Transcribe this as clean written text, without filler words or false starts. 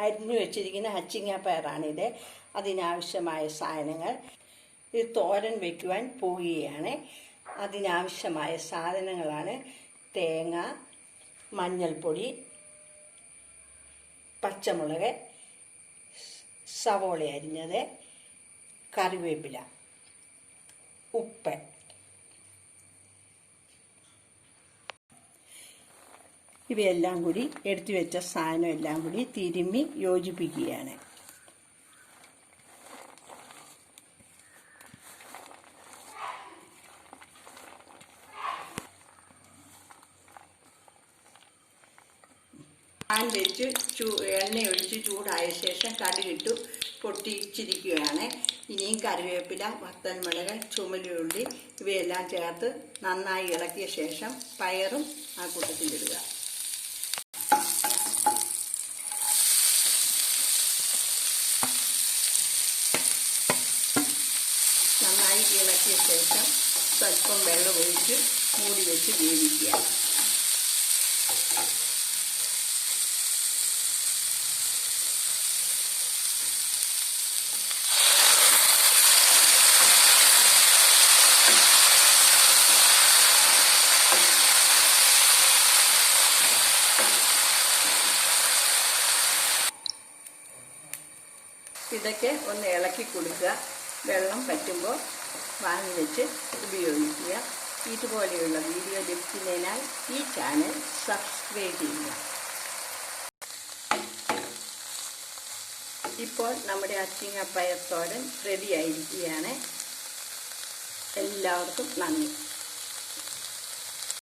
അരിഞ്ഞു വെച്ചിരിക്കുന്ന അച്ചിങ്ങ പയറാണിത്. അതിനാവശ്യമായ സാധനങ്ങൾ. ഇത് തോരൻ വയ്ക്കുവാൻ പോവുകയാണ്. അതിനാവശ്യമായ സാധനങ്ങളാണ് തേങ്ങ, മഞ്ഞൾപ്പൊടി, പച്ചമുളക്, സവോള അരിഞ്ഞത്, കറിവേപ്പില, ഉപ്പ്. ഇവയെല്ലാം കൂടി എടുത്തു വെച്ച സാധനം എല്ലാം കൂടി തിരുമ്മി യോജിപ്പിക്കുകയാണ്. പാൻ വെച്ച് എണ്ണ ഒഴിച്ച് ചൂടായ ശേഷം കടുകിട്ടു പൊട്ടിച്ചിരിക്കുകയാണ്. ഇനിയും കറിവേപ്പില, വത്തൽമുളക്, ചുമലുള്ളി ഇവയെല്ലാം ചേർത്ത് നന്നായി ഇളക്കിയ ശേഷം പയറും ആ കൂട്ടത്തിലിടുക. നന്നായി ഇളക്കിയ ശേഷം സ്വല്പം വെള്ളം ഒഴിച്ച് മൂടി വെച്ച് വേവിക്കുക. ഇതൊക്കെ ഒന്ന് ഇളക്കി കൊടുക്കുക. വെള്ളം പറ്റുമ്പോൾ വാങ്ങി വെച്ച് ഉപയോഗിക്കുക. ഇതുപോലെയുള്ള വീഡിയോ ലഭിക്കുന്നതിനാൽ ഈ ചാനൽ സബ്സ്ക്രൈബ് ചെയ്യുക. ഇപ്പോൾ നമ്മുടെ അച്ചിങ്ങ പയർ തോരൻ റെഡി ആയിരിക്കുകയാണ്. എല്ലാവർക്കും നന്ദി.